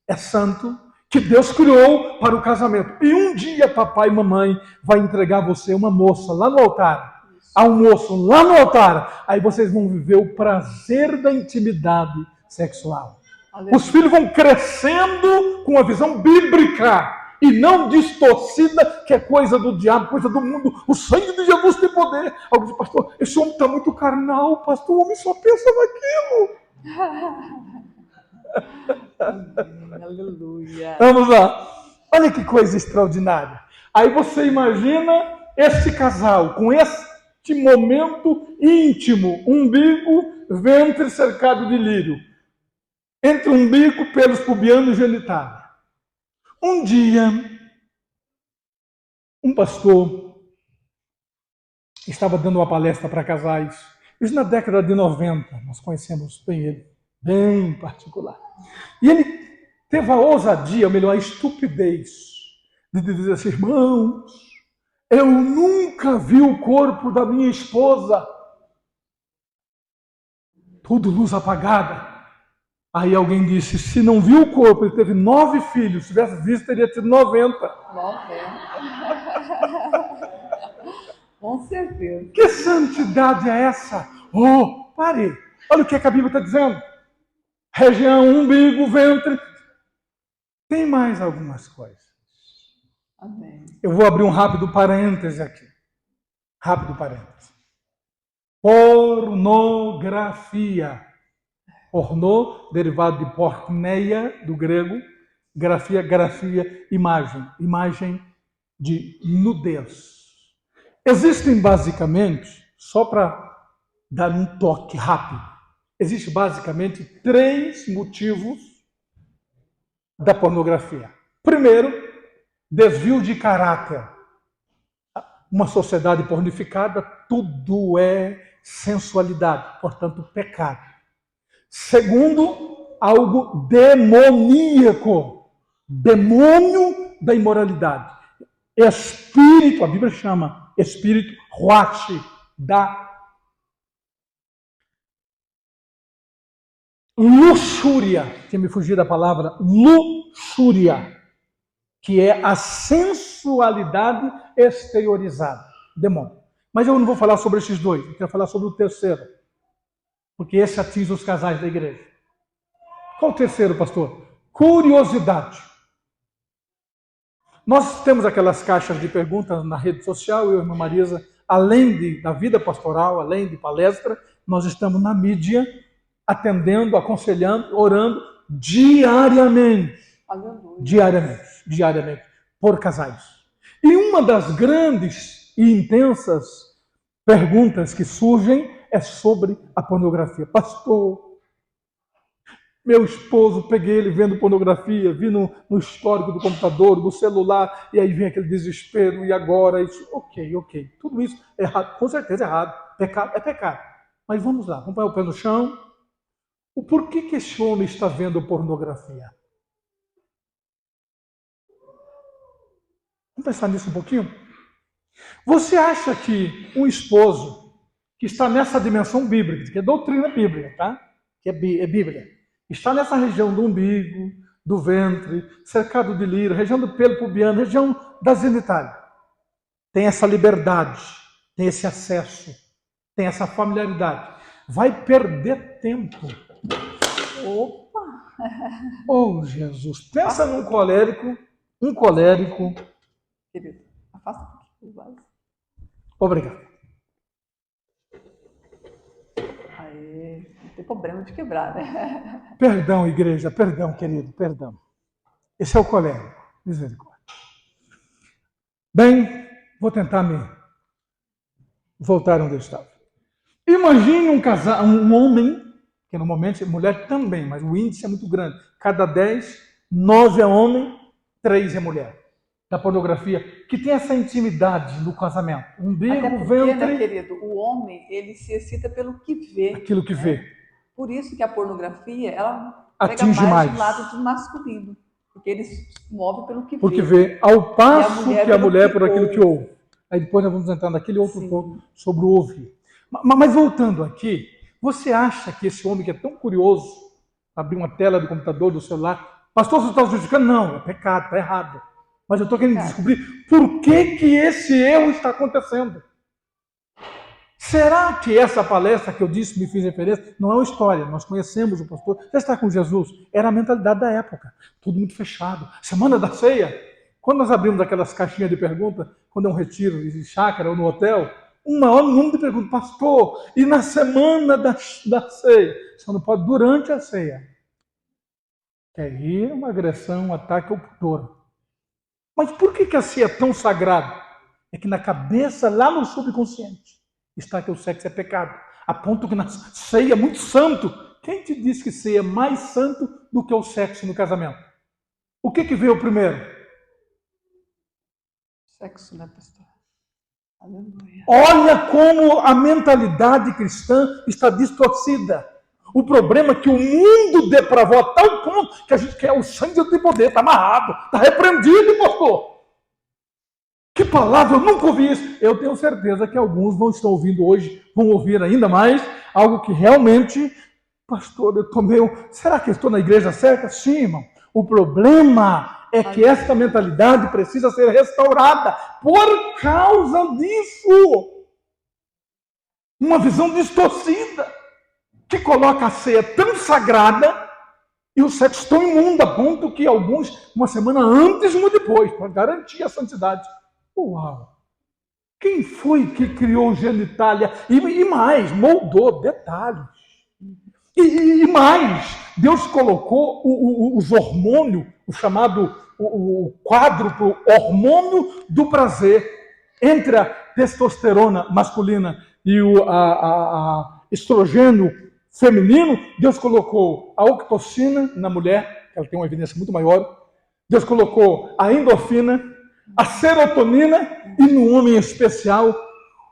é santo, que Deus criou para o casamento. E um dia papai e mamãe vai entregar você uma moça lá no altar, a um moço lá no altar. Aí vocês vão viver o prazer da intimidade sexual. Aleluia. Os filhos vão crescendo com a visão bíblica e não distorcida, que é coisa do diabo, coisa do mundo. O sangue de Jesus tem poder. Alguém diz, pastor, esse homem está muito carnal, pastor, o homem só pensa naquilo. Aleluia. Vamos lá. Olha que coisa extraordinária. Aí você imagina este casal com este momento íntimo, umbigo, ventre cercado de lírio. Entre umbigo, pelos pubianos e genitália. Um dia, um pastor estava dando uma palestra para casais. Isso na década de 90, nós conhecemos bem ele, bem particular. E ele teve a ousadia, ou melhor, a estupidez de dizer assim, irmãos, eu nunca vi o corpo da minha esposa. Tudo luz apagada. Aí alguém disse, se não viu o corpo, ele teve 9 filhos, se tivesse visto, teria tido 90. 90. Com certeza. Que santidade é essa? Oh, pare. Olha o que a Bíblia está dizendo. Região, umbigo, ventre. Tem mais algumas coisas. Amém. Eu vou abrir um rápido parêntese aqui. Rápido parêntese. Pornografia. Pornô, derivado de porneia, do grego. Grafia, imagem. Imagem de nudez. Existem basicamente, só para dar um toque rápido, existem basicamente 3 motivos da pornografia. Primeiro, desvio de caráter. Uma sociedade pornificada, tudo é sensualidade, portanto, pecado. Segundo, algo demoníaco, demônio da imoralidade. Espírito, a Bíblia chama espírito ruach, da luxúria, tinha me fugido a palavra luxúria, que é a sensualidade exteriorizada, demônio. Mas eu não vou falar sobre esses 2, eu quero falar sobre o terceiro, porque esse atinge os casais da igreja. Qual o terceiro, pastor? Curiosidade. Nós temos aquelas caixas de perguntas na rede social, eu e a irmã Marisa, além da vida pastoral, além de palestra, nós estamos na mídia, atendendo, aconselhando, orando diariamente. Aleluia. Diariamente, por casais. E uma das grandes e intensas perguntas que surgem é sobre a pornografia. Pastor, meu esposo, peguei ele vendo pornografia, vi no histórico do computador, do celular, e aí vem aquele desespero, e agora isso. Ok. Tudo isso é errado, com certeza é errado. Pecado é pecado. Mas vamos lá, vamos pôr o pé no chão. O porquê que esse homem está vendo pornografia? Vamos pensar nisso um pouquinho? Você acha que um esposo que está nessa dimensão bíblica, que é doutrina bíblica, tá? Que é Bíblia, está nessa região do umbigo, do ventre, cercado de lírio, região do pelo pubiano, região da genitália, tem essa liberdade, tem esse acesso, tem essa familiaridade, vai perder tempo. Opa! Oh, Jesus, pensa num colérico, um colérico. Querido, afasta um pouquinho o vaso. Obrigado. Aí, não tem problema de quebrar, né? Perdão, igreja, perdão, querido, perdão. Esse é o colérico, misericórdia. Bem, vou tentar me voltar onde eu estava. Imagine um homem, que normalmente mulher também, mas o índice é muito grande. Cada 10, 9 é homem, 3 é mulher. Da pornografia, que tem essa intimidade no casamento. Umbigo, Até porque, ventre... né, querido, o homem, ele se excita pelo que vê. Aquilo que vê. Por isso que a pornografia, ela Atinge pega mais mais. do lado do masculino. Porque ele se move pelo que Porque vê. vê, ao passo que a mulher por aquilo ouve. que ouve. Aí depois nós vamos entrar naquele outro ponto sobre o ouvir. Mas voltando aqui, você acha que esse homem que é tão curioso, abrir uma tela do computador, do celular, Pastor, você está justificando? Não, é pecado, está errado. Mas eu estou querendo Pecado. descobrir por que esse erro está acontecendo. Será que essa palestra que eu disse, me fiz referência, não é uma história? Nós conhecemos o pastor, já está com Jesus. Era a mentalidade da época, tudo muito fechado. Semana da ceia, quando nós abrimos aquelas caixinhas de pergunta, quando é um retiro de chácara ou no hotel, um maior número de perguntas, pastor, e na semana da ceia? Você não pode durante a ceia. Que aí é uma agressão, um ataque ao pudor. Mas por que a ceia é tão sagrada? É que na cabeça, lá no subconsciente, está que o sexo é pecado. A ponto que na ceia é muito santo. Quem te disse que ceia é mais santo do que o sexo no casamento? O que veio primeiro? Sexo, né, pastor? Aleluia. Olha como a mentalidade cristã está distorcida. O problema é que o mundo depravou a tal ponto que a gente quer o sangue de poder, está amarrado, está repreendido, pastor. Que palavra, eu nunca ouvi isso. Eu tenho certeza que alguns não estão ouvindo hoje, vão ouvir ainda mais, algo que realmente, pastor, eu estou meio... Será que eu estou na igreja certa? Sim, irmão. O problema é que esta mentalidade precisa ser restaurada por causa disso. Uma visão distorcida, que coloca a ceia tão sagrada e o sexo tão imundo, a ponto que alguns, uma semana antes e uma depois, para garantir a santidade. Uau! Quem foi que criou genitália? E mais, moldou, detalhes. E mais, Deus colocou os hormônios, o chamado o quádruplo hormônio do prazer, entre a testosterona masculina e o estrogênio feminino. Deus colocou a ocitocina na mulher, ela tem uma evidência muito maior. Deus colocou a endorfina, a serotonina e no homem em especial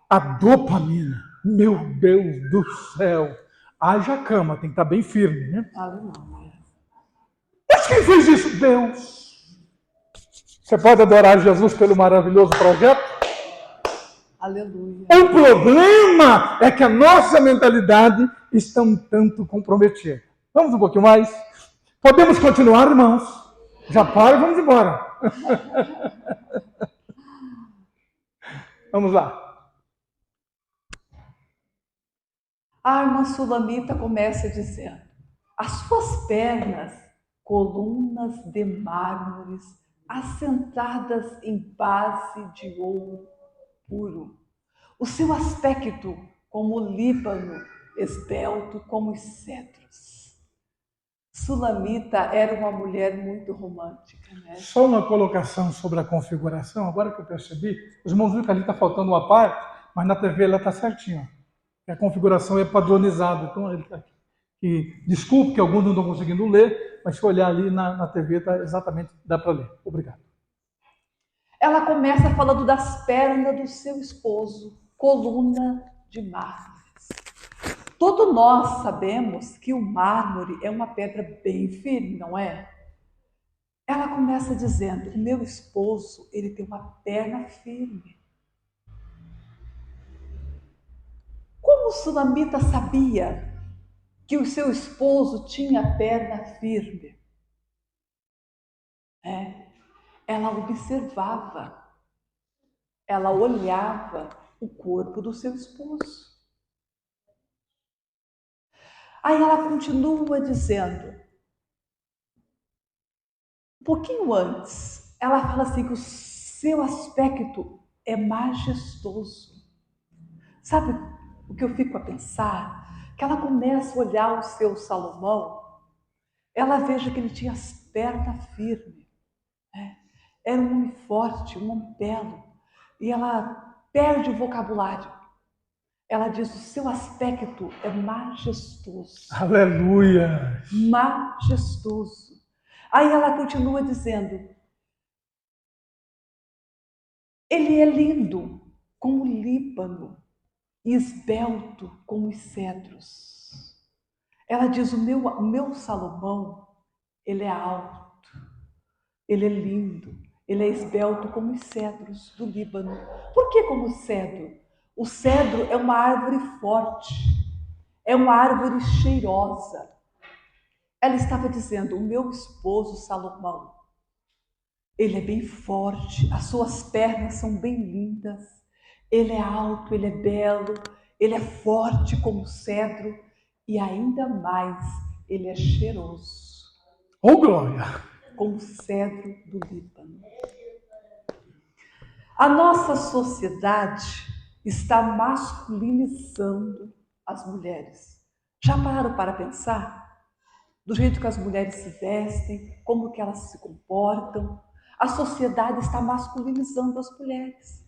a dopamina. Meu Deus do céu! Haja cama, tem que estar bem firme, né? Aleluia. Mas quem fez isso? Deus. Você pode adorar Jesus pelo maravilhoso projeto? Aleluia. O problema é que a nossa mentalidade está um tanto comprometida. Vamos um pouquinho mais? Podemos continuar, irmãos? Já para e vamos embora. Vamos lá. A irmã Sulamita começa dizendo: as suas pernas, colunas de mármores, assentadas em base de ouro puro. O seu aspecto como o Líbano, esbelto como os cedros. Sulamita era uma mulher muito romântica, né? Só uma colocação sobre a configuração. Agora que eu percebi, os irmãos viram que ali está faltando uma parte, mas na TV ela está certinho. A configuração é padronizada. Então, ele está aqui. E, desculpe que alguns não estão conseguindo ler, mas se olhar ali na TV, tá exatamente, dá para ler. Obrigado. Ela começa falando das pernas do seu esposo, coluna de mármores. Todos nós sabemos que o mármore é uma pedra bem firme, não é? Ela começa dizendo: o meu esposo, ele tem uma perna firme. Como Sulamita sabia que o seu esposo tinha perna firme? Ela observava, ela olhava o corpo do seu esposo. Aí ela continua dizendo, um pouquinho antes, ela fala assim que o seu aspecto é majestoso. Sabe o que eu fico a pensar? Que ela começa a olhar o seu Salomão, ela veja que ele tinha as pernas firmes, né? Era um homem forte, um homem belo, e ela perde o vocabulário. Ela diz: o seu aspecto é majestoso. Aleluia! Majestoso. Aí ela continua dizendo: ele é lindo como o Líbano e esbelto como os cedros. Ela diz: o meu Salomão, ele é alto, ele é lindo, ele é esbelto como os cedros do Líbano. Por que como cedro? O cedro é uma árvore forte, é uma árvore cheirosa. Ela estava dizendo: o meu esposo Salomão, ele é bem forte, as suas pernas são bem lindas, ele é alto, ele é belo, ele é forte como cedro e ainda mais, ele é cheiroso, Oh, glória! como cedro do Líbano. A nossa sociedade está masculinizando as mulheres. Já pararam para pensar? Do jeito que as mulheres se vestem, como que elas se comportam. A sociedade está masculinizando as mulheres.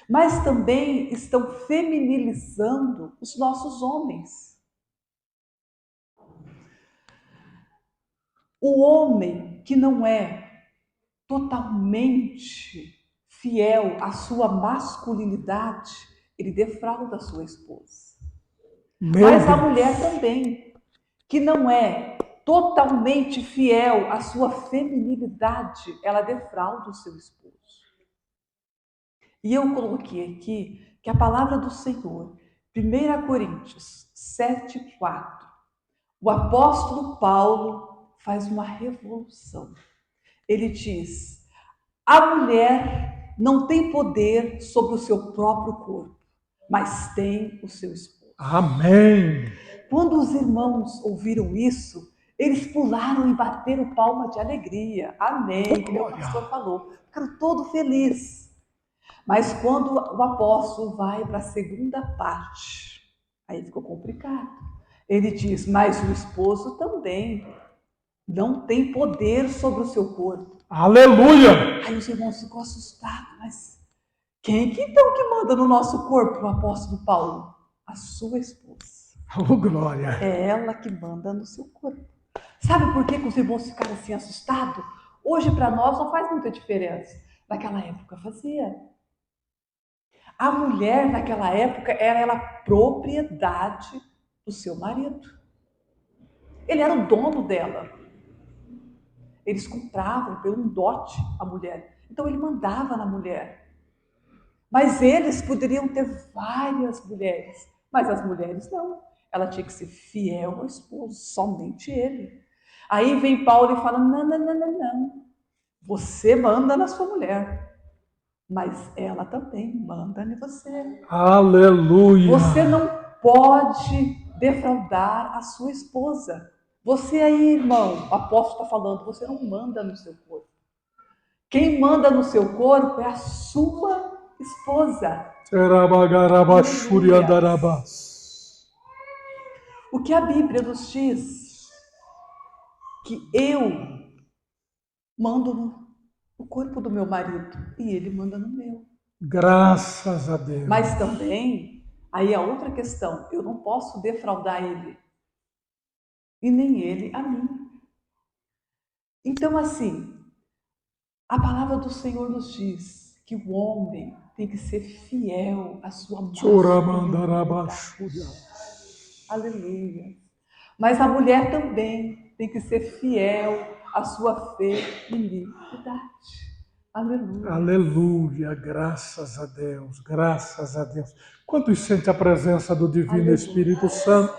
Mas também estão feminilizando os nossos homens. O homem que não é totalmente fiel à sua masculinidade, ele defrauda a sua esposa. Mas a mulher também, que não é totalmente fiel à sua feminilidade, ela defrauda o seu esposo. E eu coloquei aqui que a palavra do Senhor, 1 Coríntios 7,4, o apóstolo Paulo faz uma revolução. Ele diz: a mulher não tem poder sobre o seu próprio corpo, mas tem o seu esposo. Amém. Quando os irmãos ouviram isso, eles pularam e bateram palma de alegria. Amém, como o pastor falou. Ficaram todos felizes. Mas quando o apóstolo vai para a segunda parte, aí ficou complicado. Ele diz: mas o esposo também não tem poder sobre o seu corpo. Aleluia! Aí os irmãos ficam assustados, mas quem que então que manda no nosso corpo, o apóstolo Paulo? A sua esposa. Oh, glória! É ela que manda no seu corpo. Sabe por que os irmãos ficaram assim assustados? Hoje para nós não faz muita diferença. Naquela época fazia. A mulher naquela época era ela propriedade do seu marido. Ele era o dono dela. Eles compravam pelo um dote a mulher. Então ele mandava na mulher. Mas eles poderiam ter várias mulheres, mas as mulheres não. Ela tinha que ser fiel ao esposo, somente ele. Aí vem Paulo e fala: não, não, não, não, não. Você manda na sua mulher, mas ela também manda em você. Aleluia! Você não pode defraudar a sua esposa. Você aí, irmão, o apóstolo está falando, você não manda no seu corpo. Quem manda no seu corpo é a sua esposa. O que a Bíblia nos diz? Que eu mando no corpo do meu marido e ele manda no meu. Graças a Deus. Mas também, aí a outra questão, eu não posso defraudar ele e nem ele a mim. Então, assim, a palavra do Senhor nos diz que o homem tem que ser fiel à sua masculinidade. Aleluia. Mas a mulher também tem que ser fiel à sua feminilidade. Aleluia. Aleluia, graças a Deus, graças a Deus. Quantos sente a presença do Divino Aleluia. Espírito Santo?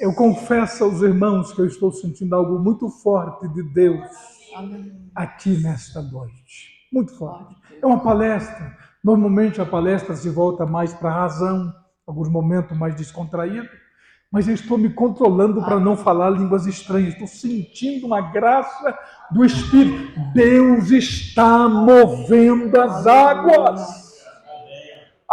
Eu confesso aos irmãos que eu estou sentindo algo muito forte de Deus aqui nesta noite. Muito forte. É uma palestra. Normalmente a palestra se volta mais para a razão, alguns momentos mais descontraídos, mas eu estou me controlando para não falar línguas estranhas. Estou sentindo uma graça do Espírito. Deus está movendo as águas.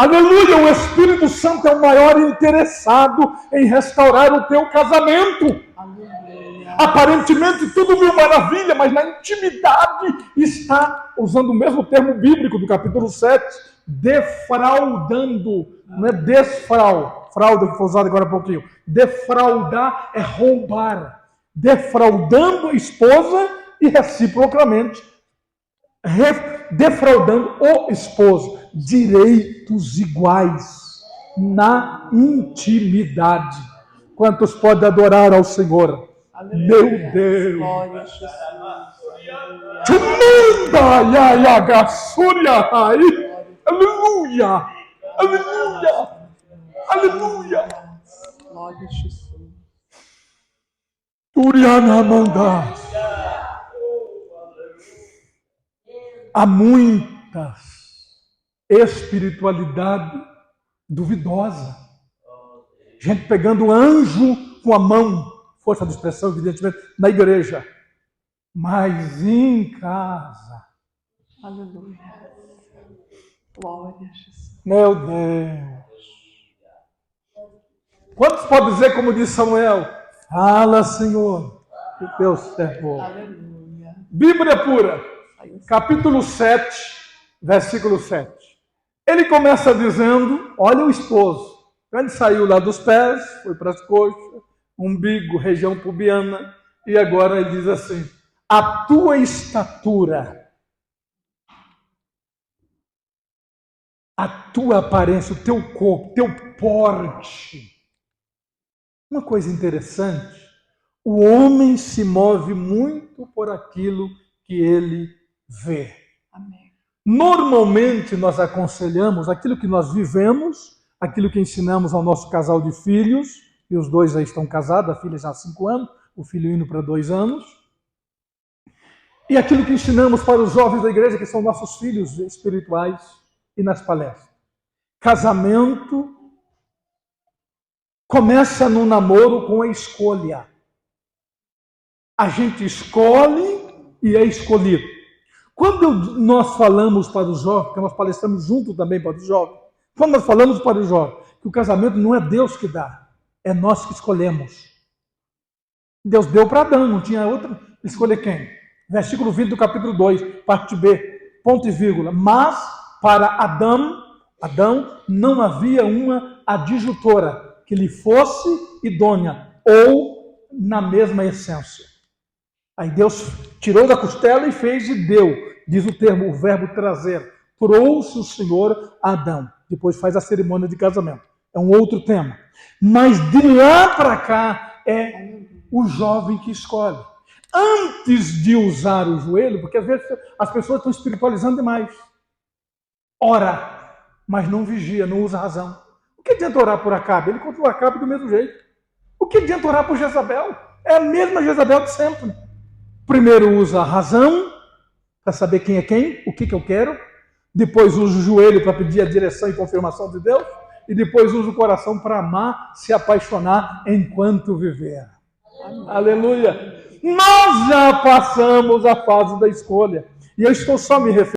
Aleluia! O Espírito Santo é o maior interessado em restaurar o teu casamento. Aleluia. Aparentemente tudo mil maravilha, mas na intimidade está, usando o mesmo termo bíblico do capítulo 7, defraudando. Não é frauda que foi usado agora há pouquinho. Defraudar é roubar. Defraudando a esposa e reciprocamente defraudando o esposo. Direitos iguais na intimidade. Quantos podem adorar ao Senhor? Aleluia. Meu Deus! Glória a Jesus. Aleluia! Aleluia! Aleluia! Glória a Jesus. Urianamandas. Há muitas espiritualidade duvidosa. Gente pegando anjo com a mão, força de expressão, evidentemente, na igreja. Mas em casa. Aleluia. Glória a Jesus. Meu Deus. Quantos podem dizer, como disse Samuel? Fala, Senhor, que teu servo. Aleluia. Bíblia pura, capítulo 7, versículo 7. Ele começa dizendo, olha o esposo. Ele saiu lá dos pés, foi para as coxas, umbigo, região pubiana, e agora ele diz assim, a tua estatura, a tua aparência, o teu corpo, teu porte. Uma coisa interessante, o homem se move muito por aquilo que ele vê. Amém. Normalmente nós aconselhamos aquilo que nós vivemos, aquilo que ensinamos ao nosso casal de filhos, e os dois aí estão casados, a filha já há 5 anos, o filho indo para 2 anos, e aquilo que ensinamos para os jovens da igreja, que são nossos filhos espirituais, e nas palestras. Casamento começa no namoro com a escolha. A gente escolhe e é escolhido. Quando nós falamos para os jovens, porque nós palestramos junto também para os jovens, quando nós falamos para os jovens que o casamento não é Deus que dá, é nós que escolhemos. Deus deu para Adão, não tinha outra. Escolher quem? Versículo 20 do capítulo 2, parte B, ponto e vírgula. Mas para Adão não havia uma adjutora que lhe fosse idônea ou na mesma essência. Aí Deus tirou da costela e fez e deu, diz o termo, o verbo trazer. Trouxe o Senhor a Adão. Depois faz a cerimônia de casamento. É um outro tema. Mas de lá para cá é o jovem que escolhe. Antes de usar o joelho, porque às vezes as pessoas estão espiritualizando demais. Ora, mas não vigia, não usa razão. O que adianta orar por Acabe? Ele continua Acabe do mesmo jeito. O que adianta orar por Jezabel? É a mesma Jezabel de sempre. Primeiro usa a razão, para saber quem é quem, o que eu quero. Depois usa o joelho para pedir a direção e confirmação de Deus. E depois usa o coração para amar, se apaixonar enquanto viver. Aleluia! Nós já passamos a fase da escolha. E eu estou só me referindo